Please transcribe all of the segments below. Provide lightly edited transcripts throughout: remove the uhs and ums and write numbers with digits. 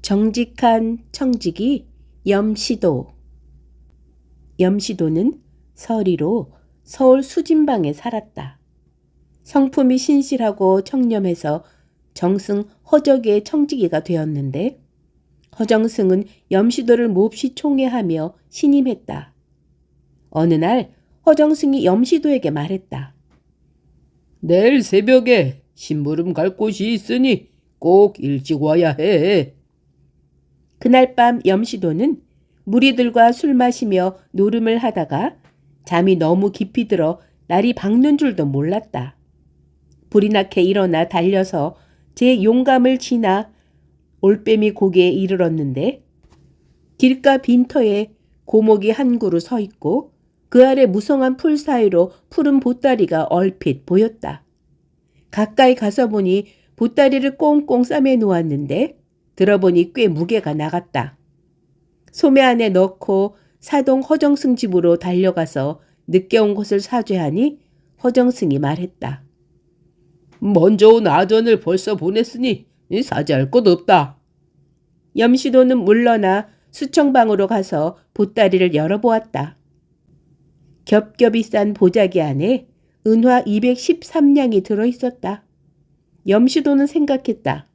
정직한 청직이 염시도. 염시도는 서리로 서울 수진방에 살았다. 성품이 신실하고 청렴해서 정승 허적의 청지기가 되었는데 허정승은 염시도를 몹시 총애하며 신임했다. 어느 날 허정승이 염시도에게 말했다. 내일 새벽에 심부름 갈 곳이 있으니 꼭 일찍 와야 해. 그날 밤 염시도는 무리들과 술 마시며 노름을 하다가 잠이 너무 깊이 들어 날이 밝는 줄도 몰랐다. 불이 나게 일어나 달려서 제 용감을 지나 올빼미 고개에 이르렀는데 길가 빈터에 고목이 한 그루 서 있고 그 아래 무성한 풀 사이로 푸른 보따리가 얼핏 보였다. 가까이 가서 보니 보따리를 꽁꽁 싸매 놓았는데 들어보니 꽤 무게가 나갔다. 소매 안에 넣고 사동 허정승 집으로 달려가서 늦게 온 것을 사죄하니 허정승이 말했다. 먼저 온 아전을 벌써 보냈으니 사죄할 것 없다. 염시도는 물러나 수청방으로 가서 보따리를 열어보았다. 겹겹이 싼 보자기 안에 은화 213냥이 들어있었다. 염시도는 생각했다.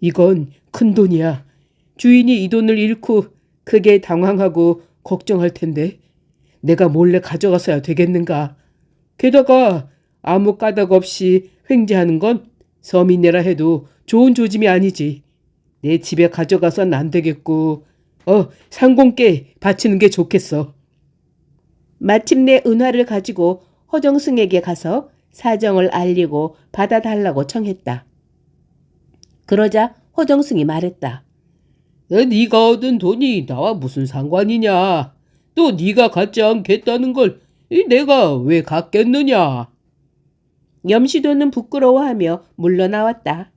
이건 큰 돈이야. 주인이 이 돈을 잃고 크게 당황하고 걱정할 텐데 내가 몰래 가져가서야 되겠는가. 게다가 아무 까닭 없이 횡재하는 건 서민네라 해도 좋은 조짐이 아니지. 내 집에 가져가선 안 되겠고 상공께 바치는 게 좋겠어. 마침내 은화를 가지고 허정승에게 가서 사정을 알리고 받아달라고 청했다. 그러자 허정승이 말했다. 네가 얻은 돈이 나와 무슨 상관이냐. 또 네가 갖지 않겠다는 걸 내가 왜 갖겠느냐. 염시도는 부끄러워하며 물러나왔다.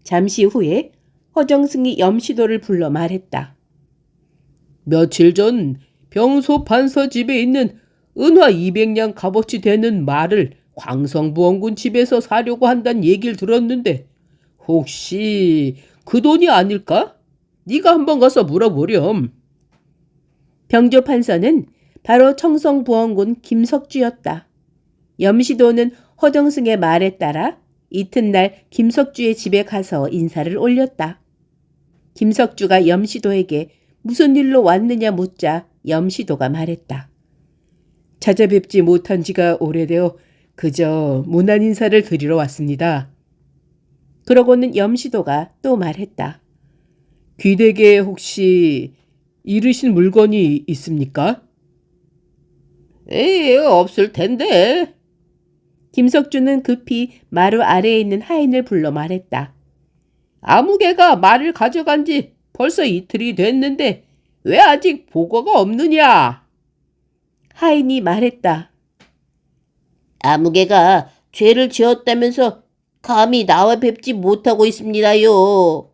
잠시 후에 허정승이 염시도를 불러 말했다. 며칠 전 병소 판서 집에 있는 은화 200냥 값어치 되는 말을 광성부원군 집에서 사려고 한다는 얘기를 들었는데 혹시 그 돈이 아닐까? 네가 한번 가서 물어보렴. 병조 판서는 바로 청성부원군 김석주였다. 염시도는 허정승의 말에 따라 이튿날 김석주의 집에 가서 인사를 올렸다. 김석주가 염시도에게 무슨 일로 왔느냐 묻자 염시도가 말했다. 찾아뵙지 못한 지가 오래되어 그저 무난 인사를 드리러 왔습니다. 그러고는 염시도가 또 말했다. 귀댁에 혹시 잃으신 물건이 있습니까? 없을 텐데. 김석주는 급히 마루 아래에 있는 하인을 불러 말했다. 아무개가 말을 가져간 지 벌써 이틀이 됐는데 왜 아직 보고가 없느냐? 하인이 말했다. 아무개가 죄를 지었다면서 감히 나와 뵙지 못하고 있습니다요.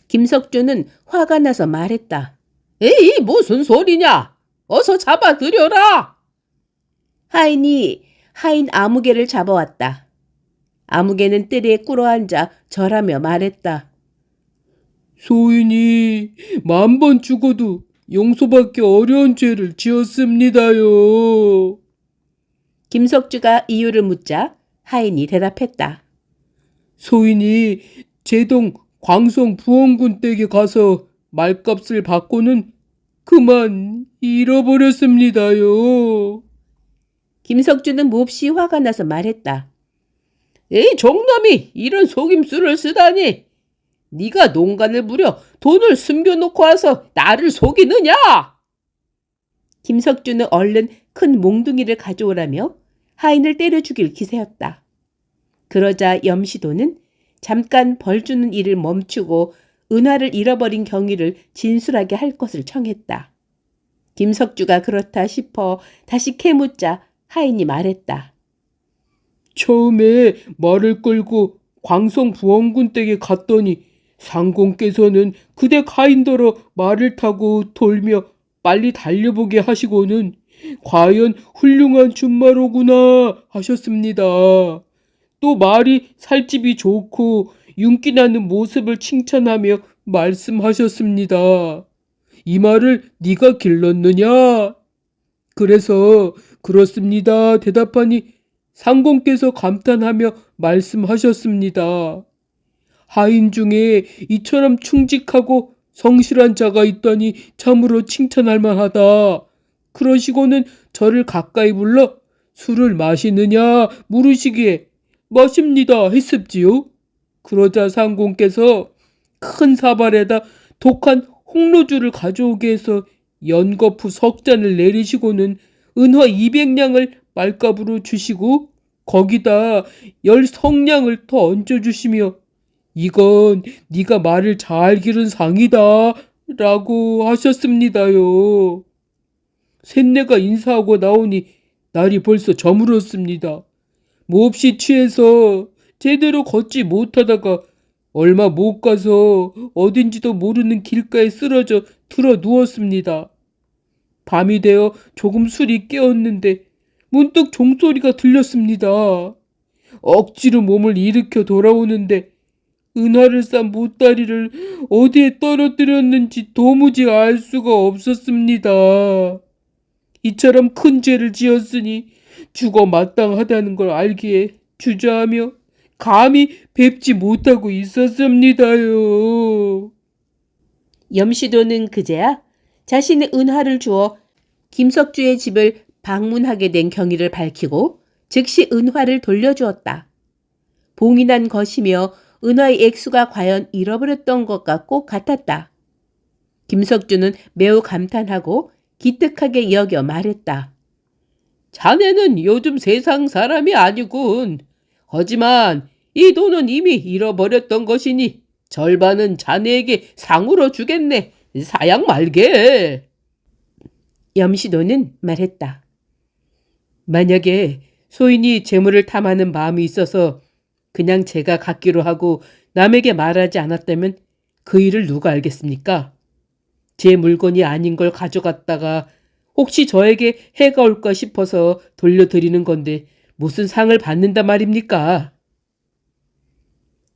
김석주는 화가 나서 말했다. 에이, 무슨 소리냐? 어서 잡아들여라. 하인이 하인 아무개를 잡아왔다. 아무개는 뜰에 꿇어앉아 절하며 말했다. 소인이 10,000번 죽어도 용서받기 어려운 죄를 지었습니다요. 김석주가 이유를 묻자 하인이 대답했다. 소인이 제동 광성 부원군 댁에 가서 말값을 받고는 그만 잃어버렸습니다요. 김석주는 몹시 화가 나서 말했다. 이 종놈이 이런 속임수를 쓰다니. 네가 농간을 부려 돈을 숨겨놓고 와서 나를 속이느냐? 김석주는 얼른 큰 몽둥이를 가져오라며 하인을 때려 죽일 기세였다. 그러자 염시도는 잠깐 벌주는 일을 멈추고 은화를 잃어버린 경위를 진술하게 할 것을 청했다. 김석주가 그렇다 싶어 다시 캐묻자 하인이 말했다. 처음에 말을 끌고 광성 부원군 댁에 갔더니 상공께서는 그대 가인더러 말을 타고 돌며 빨리 달려보게 하시고는 과연 훌륭한 춘마로구나 하셨습니다. 또 말이 살집이 좋고 윤기 나는 모습을 칭찬하며 말씀하셨습니다. 이 말을 네가 길렀느냐? 그래서 그렇습니다 대답하니 상공께서 감탄하며 말씀하셨습니다. 하인 중에 이처럼 충직하고 성실한 자가 있다니 참으로 칭찬할 만하다. 그러시고는 저를 가까이 불러 술을 마시느냐 물으시기에 마십니다 했습지요. 그러자 상공께서 큰 사발에다 독한 홍로주를 가져오게 해서 연거푸 석 잔을 내리시고는 은화 200냥을 말값으로 주시고 거기다 10성냥을 더 얹어주시며 이건 네가 말을 잘 기른 상이다 라고 하셨습니다요. 셋내가 인사하고 나오니 날이 벌써 저물었습니다. 몹시 취해서 제대로 걷지 못하다가 얼마 못 가서 어딘지도 모르는 길가에 쓰러져 들어 누웠습니다. 밤이 되어 조금 술이 깨었는데 문득 종소리가 들렸습니다. 억지로 몸을 일으켜 돌아오는데 은하를 싼 보따리를 어디에 떨어뜨렸는지 도무지 알 수가 없었습니다. 이처럼 큰 죄를 지었으니 죽어 마땅하다는 걸 알기에 주저하며 감히 뵙지 못하고 있었습니다요. 염시도는 그제야 자신의 은화를 주어 김석주의 집을 방문하게 된 경위를 밝히고 즉시 은화를 돌려주었다. 봉이 난 것이며 은화의 액수가 과연 잃어버렸던 것과 꼭 같았다. 김석주는 매우 감탄하고 기특하게 여겨 말했다. 자네는 요즘 세상 사람이 아니군. 하지만 이 돈은 이미 잃어버렸던 것이니 절반은 자네에게 상으로 주겠네. 사양 말게. 염시도는 말했다. 만약에 소인이 재물을 탐하는 마음이 있어서 그냥 제가 갖기로 하고 남에게 말하지 않았다면 그 일을 누가 알겠습니까? 제 물건이 아닌 걸 가져갔다가 혹시 저에게 해가 올까 싶어서 돌려드리는 건데 무슨 상을 받는단 말입니까?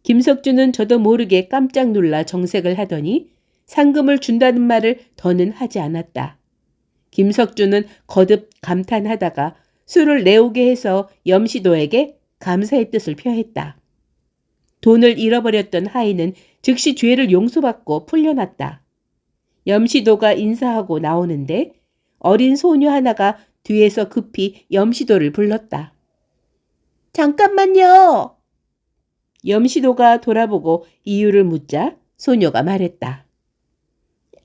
김석주는 저도 모르게 깜짝 놀라 정색을 하더니 상금을 준다는 말을 더는 하지 않았다. 김석주는 거듭 감탄하다가 술을 내오게 해서 염시도에게 감사의 뜻을 표했다. 돈을 잃어버렸던 하인은 즉시 죄를 용서받고 풀려났다. 염시도가 인사하고 나오는데 어린 소녀 하나가 뒤에서 급히 염시도를 불렀다. 잠깐만요. 염시도가 돌아보고 이유를 묻자 소녀가 말했다.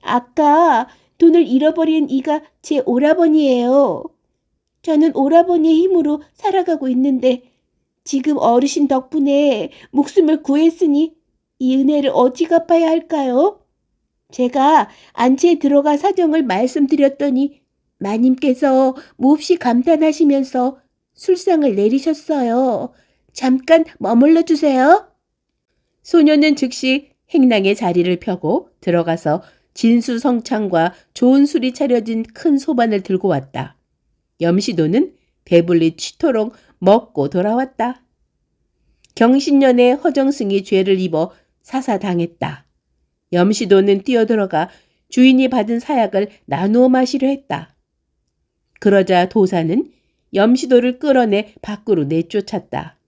아까 돈을 잃어버린 이가 제 오라버니예요. 저는 오라버니의 힘으로 살아가고 있는데 지금 어르신 덕분에 목숨을 구했으니 이 은혜를 어찌 갚아야 할까요? 제가 안채에 들어가 사정을 말씀드렸더니 마님께서 몹시 감탄하시면서 술상을 내리셨어요. 잠깐 머물러 주세요. 소녀는 즉시 행랑의 자리를 펴고 들어가서 진수성찬과 좋은 술이 차려진 큰 소반을 들고 왔다. 염시도는 배불리 치토록 먹고 돌아왔다. 경신년에 허정승이 죄를 입어 사사당했다. 염시도는 뛰어들어가 주인이 받은 사약을 나누어 마시려 했다. 그러자 도사는 염시도를 끌어내 밖으로 내쫓았다.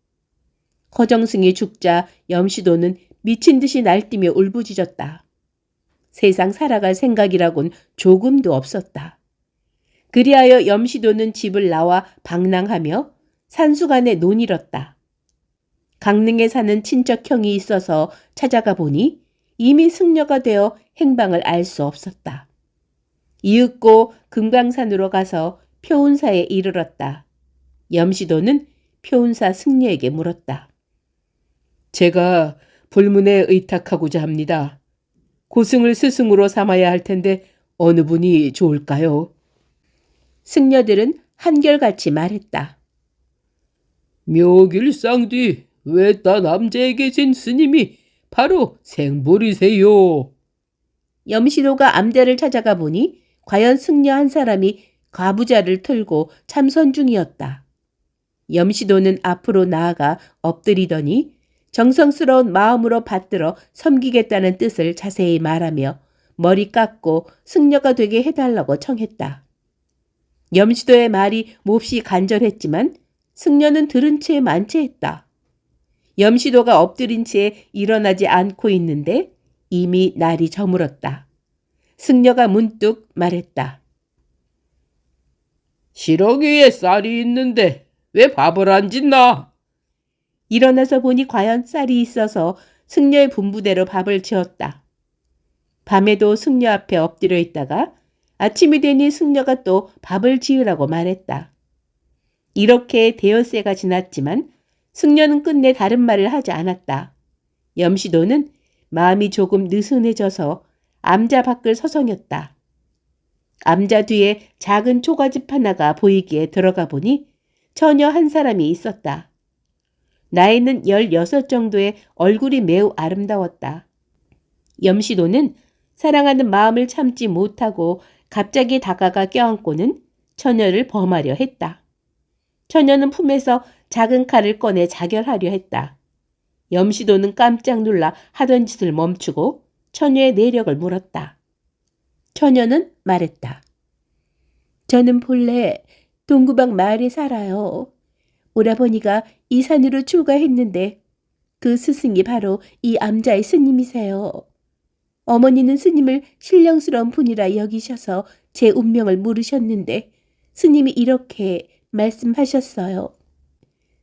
허정승이 죽자 염시도는 미친 듯이 날뛰며 울부짖었다. 세상 살아갈 생각이라곤 조금도 없었다. 그리하여 염시도는 집을 나와 방랑하며 산수간에 논일었다. 강릉에 사는 친척형이 있어서 찾아가 보니 이미 승려가 되어 행방을 알 수 없었다. 이윽고 금강산으로 가서 표운사에 이르렀다. 염시도는 표운사 승려에게 물었다. 제가 불문에 의탁하고자 합니다. 고승을 스승으로 삼아야 할 텐데 어느 분이 좋을까요? 승려들은 한결같이 말했다. 묘길쌍뒤 외따 남자에 계신 스님이 바로 생보리세요. 염시도가 암자를 찾아가 보니 과연 승려 한 사람이 가부좌를 틀고 참선 중이었다. 염시도는 앞으로 나아가 엎드리더니 정성스러운 마음으로 받들어 섬기겠다는 뜻을 자세히 말하며 머리 깎고 승려가 되게 해달라고 청했다. 염시도의 말이 몹시 간절했지만 승려는 들은 채 만체했다. 염시도가 엎드린 채 일어나지 않고 있는데 이미 날이 저물었다. 승려가 문득 말했다. 시럭 위에 쌀이 있는데 왜 밥을 안 짓나? 일어나서 보니 과연 쌀이 있어서 승려의 분부대로 밥을 지었다. 밤에도 승려 앞에 엎드려 있다가 아침이 되니 승려가 또 밥을 지으라고 말했다. 이렇게 대여새가 지났지만 승려는 끝내 다른 말을 하지 않았다. 염시도는 마음이 조금 느슨해져서 암자 밖을 서성였다. 암자 뒤에 작은 초가집 하나가 보이기에 들어가 보니 처녀 한 사람이 있었다. 나이는 16 정도의 얼굴이 매우 아름다웠다. 염시도는 사랑하는 마음을 참지 못하고 갑자기 다가가 껴안고는 처녀를 범하려 했다. 처녀는 품에서 작은 칼을 꺼내 자결하려 했다. 염시도는 깜짝 놀라 하던 짓을 멈추고 처녀의 내력을 물었다. 처녀는 말했다. 저는 본래 동구방 마을에 살아요. 오라버니가 이 산으로 출가했는데 그 스승이 바로 이 암자의 스님이세요. 어머니는 스님을 신령스러운 분이라 여기셔서 제 운명을 물으셨는데 스님이 이렇게 말씀하셨어요.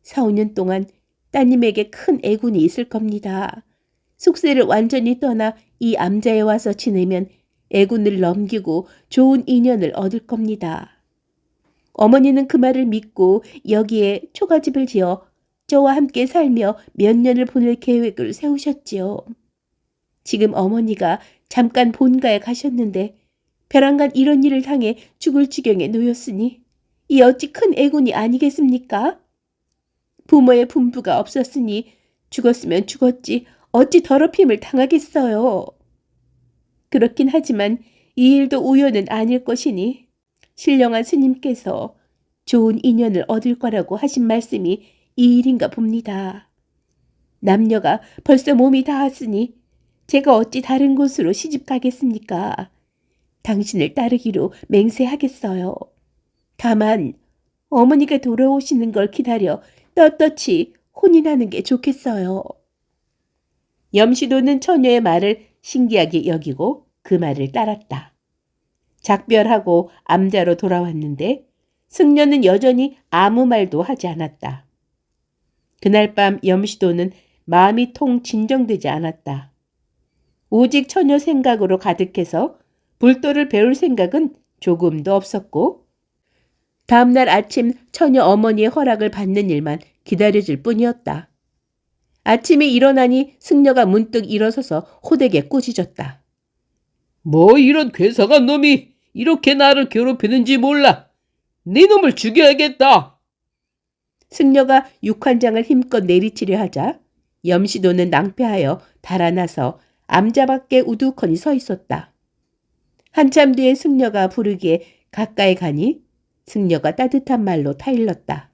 4, 5년 동안 따님에게 큰 애군이 있을 겁니다. 숙세를 완전히 떠나 이 암자에 와서 지내면 애군을 넘기고 좋은 인연을 얻을 겁니다. 어머니는 그 말을 믿고 여기에 초가집을 지어 저와 함께 살며 몇 년을 보낼 계획을 세우셨지요. 지금 어머니가 잠깐 본가에 가셨는데 벼랑간 이런 일을 당해 죽을 지경에 놓였으니 이 어찌 큰 애군이 아니겠습니까? 부모의 분부가 없었으니 죽었으면 죽었지 어찌 더럽힘을 당하겠어요. 그렇긴 하지만 이 일도 우연은 아닐 것이니 신령한 스님께서 좋은 인연을 얻을 거라고 하신 말씀이 이 일인가 봅니다. 남녀가 벌써 몸이 닿았으니 제가 어찌 다른 곳으로 시집 가겠습니까? 당신을 따르기로 맹세하겠어요. 다만 어머니가 돌아오시는 걸 기다려 떳떳이 혼인하는 게 좋겠어요. 염시도는 처녀의 말을 신기하게 여기고 그 말을 따랐다. 작별하고 암자로 돌아왔는데 승려는 여전히 아무 말도 하지 않았다. 그날 밤 염시도는 마음이 통 진정되지 않았다. 오직 처녀 생각으로 가득해서 불도를 배울 생각은 조금도 없었고 다음날 아침 처녀 어머니의 허락을 받는 일만 기다려질 뿐이었다. 아침에 일어나니 승려가 문득 일어서서 호되게 꾸짖었다. 뭐 이런 괴상한 놈이 이렇게 나를 괴롭히는지 몰라. 네 놈을 죽여야겠다. 승려가 육환장을 힘껏 내리치려 하자 염시도는 낭패하여 달아나서 암자 밖에 우두커니 서 있었다. 한참 뒤에 승려가 부르기에 가까이 가니 승려가 따뜻한 말로 타일렀다.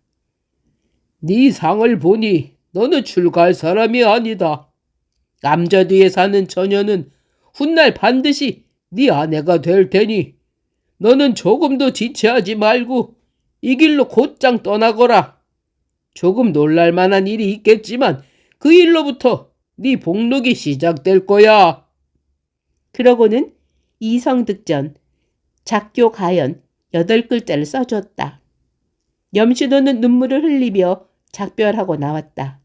네 상을 보니 너는 출가할 사람이 아니다. 암자 뒤에 사는 처녀는 훗날 반드시 네 아내가 될 테니 너는 조금도 지체하지 말고 이 길로 곧장 떠나거라. 조금 놀랄 만한 일이 있겠지만 그 일로부터 네 복록이 시작될 거야. 그러고는 이성득전, 작교가연 8글자를 써주었다. 염시도는 눈물을 흘리며 작별하고 나왔다.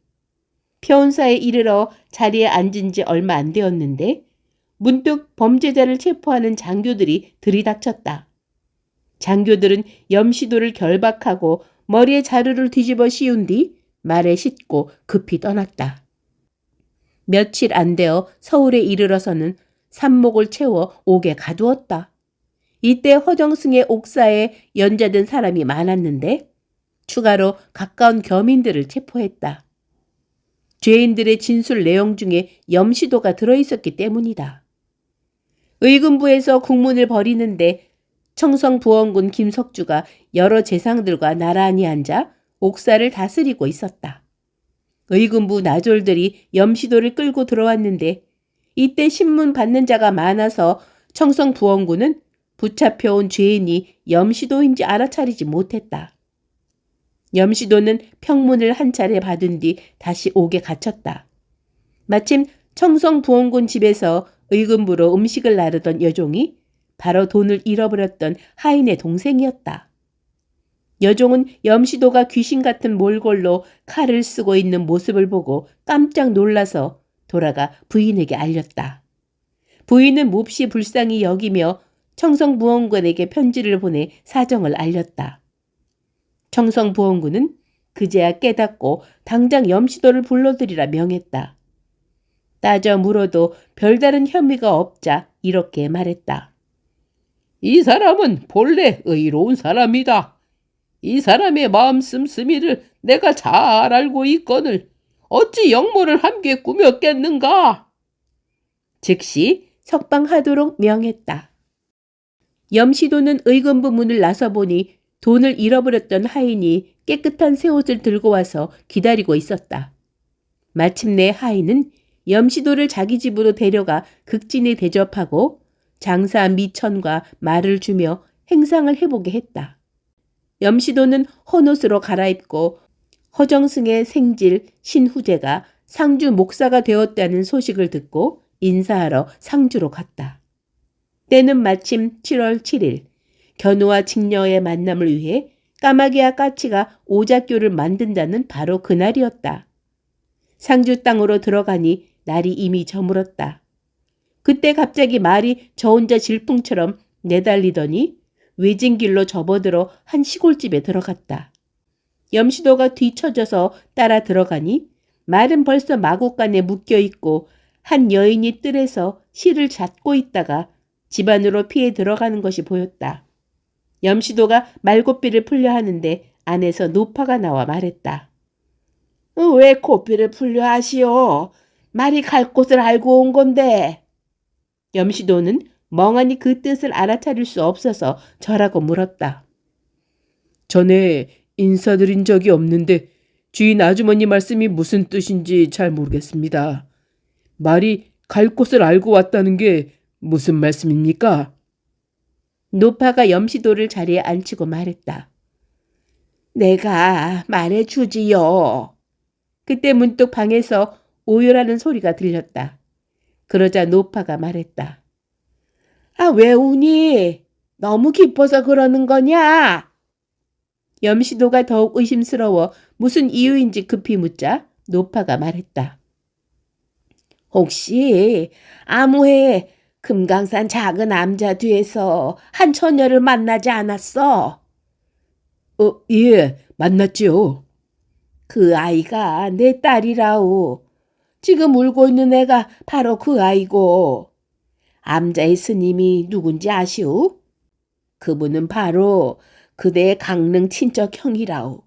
표온사에 이르러 자리에 앉은 지 얼마 안 되었는데 문득 범죄자를 체포하는 장교들이 들이닥쳤다. 장교들은 염시도를 결박하고 머리에 자루를 뒤집어 씌운 뒤 말에 싣고 급히 떠났다. 며칠 안 되어 서울에 이르러서는 삽목을 채워 옥에 가두었다. 이때 허정승의 옥사에 연좌된 사람이 많았는데 추가로 가까운 겸인들을 체포했다. 죄인들의 진술 내용 중에 염시도가 들어있었기 때문이다. 의금부에서 국문을 벌이는데 청성부원군 김석주가 여러 재상들과 나란히 앉아 옥사를 다스리고 있었다. 의군부 나졸들이 염시도를 끌고 들어왔는데 이때 신문 받는 자가 많아서 청성부원군은 붙잡혀온 죄인이 염시도인지 알아차리지 못했다. 염시도는 평문을 한 차례 받은 뒤 다시 옥에 갇혔다. 마침 청성부원군 집에서 의군부로 음식을 나르던 여종이 바로 돈을 잃어버렸던 하인의 동생이었다. 여종은 염시도가 귀신 같은 몰골로 칼을 쓰고 있는 모습을 보고 깜짝 놀라서 돌아가 부인에게 알렸다. 부인은 몹시 불쌍히 여기며 청성부원군에게 편지를 보내 사정을 알렸다. 청성부원군은 그제야 깨닫고 당장 염시도를 불러들이라 명했다. 따져 물어도 별다른 혐의가 없자 이렇게 말했다. 이 사람은 본래 의로운 사람이다. 이 사람의 마음 씀씀이를 내가 잘 알고 있거늘 어찌 역모를 함께 꾸몄겠는가? 즉시 석방하도록 명했다. 염시도는 의금부 문을 나서보니 돈을 잃어버렸던 하인이 깨끗한 새 옷을 들고 와서 기다리고 있었다. 마침내 하인은 염시도를 자기 집으로 데려가 극진히 대접하고 장사한 미천과 말을 주며 행상을 해보게 했다. 염시도는 헌옷으로 갈아입고 허정승의 생질 신후제가 상주 목사가 되었다는 소식을 듣고 인사하러 상주로 갔다. 때는 마침 7월 7일 견우와 직녀의 만남을 위해 까마귀와 까치가 오작교를 만든다는 바로 그날이었다. 상주 땅으로 들어가니 날이 이미 저물었다. 그때 갑자기 말이 저 혼자 질풍처럼 내달리더니 외진길로 접어들어 한 시골집에 들어갔다. 염시도가 뒤처져서 따라 들어가니 말은 벌써 마곡간에 묶여있고 한 여인이 뜰에서 실을 잡고 있다가 집 안으로 피해 들어가는 것이 보였다. 염시도가 말고삐를 풀려 하는데 안에서 노파가 나와 말했다. 왜 고삐를 풀려 하시오? 말이 갈 곳을 알고 온 건데. 염시도는 멍하니 그 뜻을 알아차릴 수 없어서 저라고 물었다. 전에 인사드린 적이 없는데 주인 아주머니 말씀이 무슨 뜻인지 잘 모르겠습니다. 말이 갈 곳을 알고 왔다는 게 무슨 말씀입니까? 노파가 염시도를 자리에 앉히고 말했다. 내가 말해주지요. 그때 문득 방에서 오열하는 소리가 들렸다. 그러자 노파가 말했다. 왜 우니? 너무 기뻐서 그러는 거냐? 염시도가 더욱 의심스러워 무슨 이유인지 급히 묻자 노파가 말했다. 혹시 아무해 금강산 작은 암자 뒤에서 한 처녀를 만나지 않았어? 예, 만났지요. 그 아이가 내 딸이라오. 지금 울고 있는 애가 바로 그 아이고. 암자의 스님이 누군지 아시오? 그분은 바로 그대의 강릉 친척 형이라오.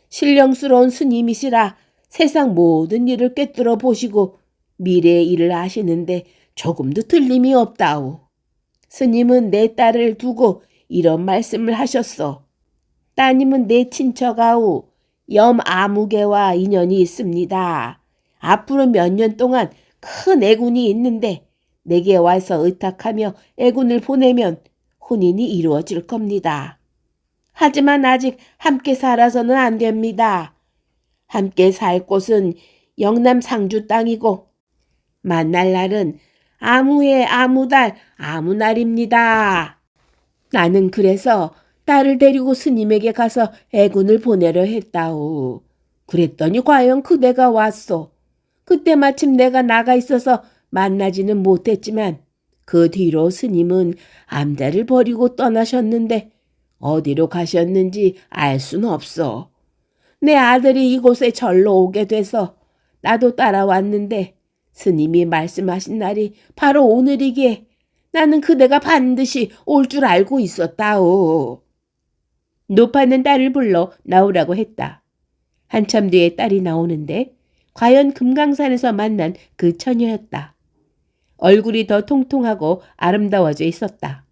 신령스러운 스님이시라 세상 모든 일을 꿰뚫어 보시고 미래의 일을 아시는데 조금도 틀림이 없다오. 스님은 내 딸을 두고 이런 말씀을 하셨어. 따님은 내 친척아오. 염 아무개와 인연이 있습니다. 앞으로 몇 년 동안 큰 애군이 있는데 내게 와서 의탁하며 애군을 보내면 혼인이 이루어질 겁니다. 하지만 아직 함께 살아서는 안 됩니다. 함께 살 곳은 영남 상주 땅이고 만날 날은 아무해 아무달 아무날입니다. 나는 그래서 딸을 데리고 스님에게 가서 애군을 보내려 했다오. 그랬더니 과연 그대가 왔소. 그때 마침 내가 나가 있어서 만나지는 못했지만 그 뒤로 스님은 암자를 버리고 떠나셨는데 어디로 가셨는지 알 수는 없어. 내 아들이 이곳에 절로 오게 돼서 나도 따라왔는데 스님이 말씀하신 날이 바로 오늘이기에 나는 그대가 반드시 올 줄 알고 있었다오. 노파는 딸을 불러 나오라고 했다. 한참 뒤에 딸이 나오는데 과연 금강산에서 만난 그 처녀였다. 얼굴이 더 통통하고 아름다워져 있었다.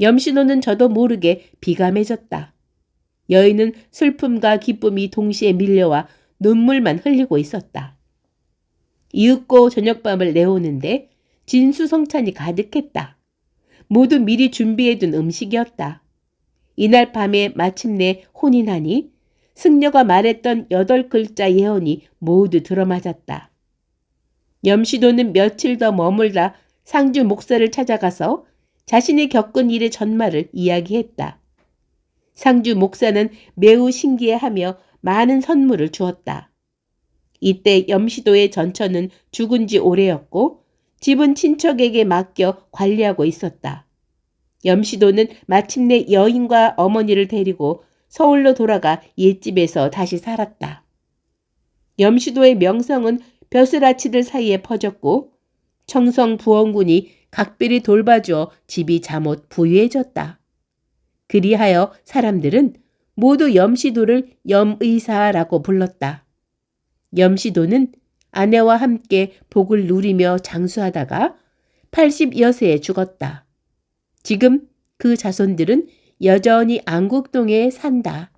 염신호는 저도 모르게 비감해졌다. 여인은 슬픔과 기쁨이 동시에 밀려와 눈물만 흘리고 있었다. 이윽고 저녁밤을 내오는데 진수성찬이 가득했다. 모두 미리 준비해둔 음식이었다. 이날 밤에 마침내 혼이 나니 승려가 말했던 8글자 예언이 모두 들어맞았다. 염시도는 며칠 더 머물다 상주 목사를 찾아가서 자신이 겪은 일의 전말을 이야기했다. 상주 목사는 매우 신기해하며 많은 선물을 주었다. 이때 염시도의 전처는 죽은 지 오래였고 집은 친척에게 맡겨 관리하고 있었다. 염시도는 마침내 여인과 어머니를 데리고 서울로 돌아가 옛집에서 다시 살았다. 염시도의 명성은 벼슬아치들 사이에 퍼졌고 청성부원군이 각별히 돌봐주어 집이 잠옷 부유해졌다. 그리하여 사람들은 모두 염시도를 염의사라고 불렀다. 염시도는 아내와 함께 복을 누리며 장수하다가 80여세에 죽었다. 지금 그 자손들은 여전히 안국동에 산다.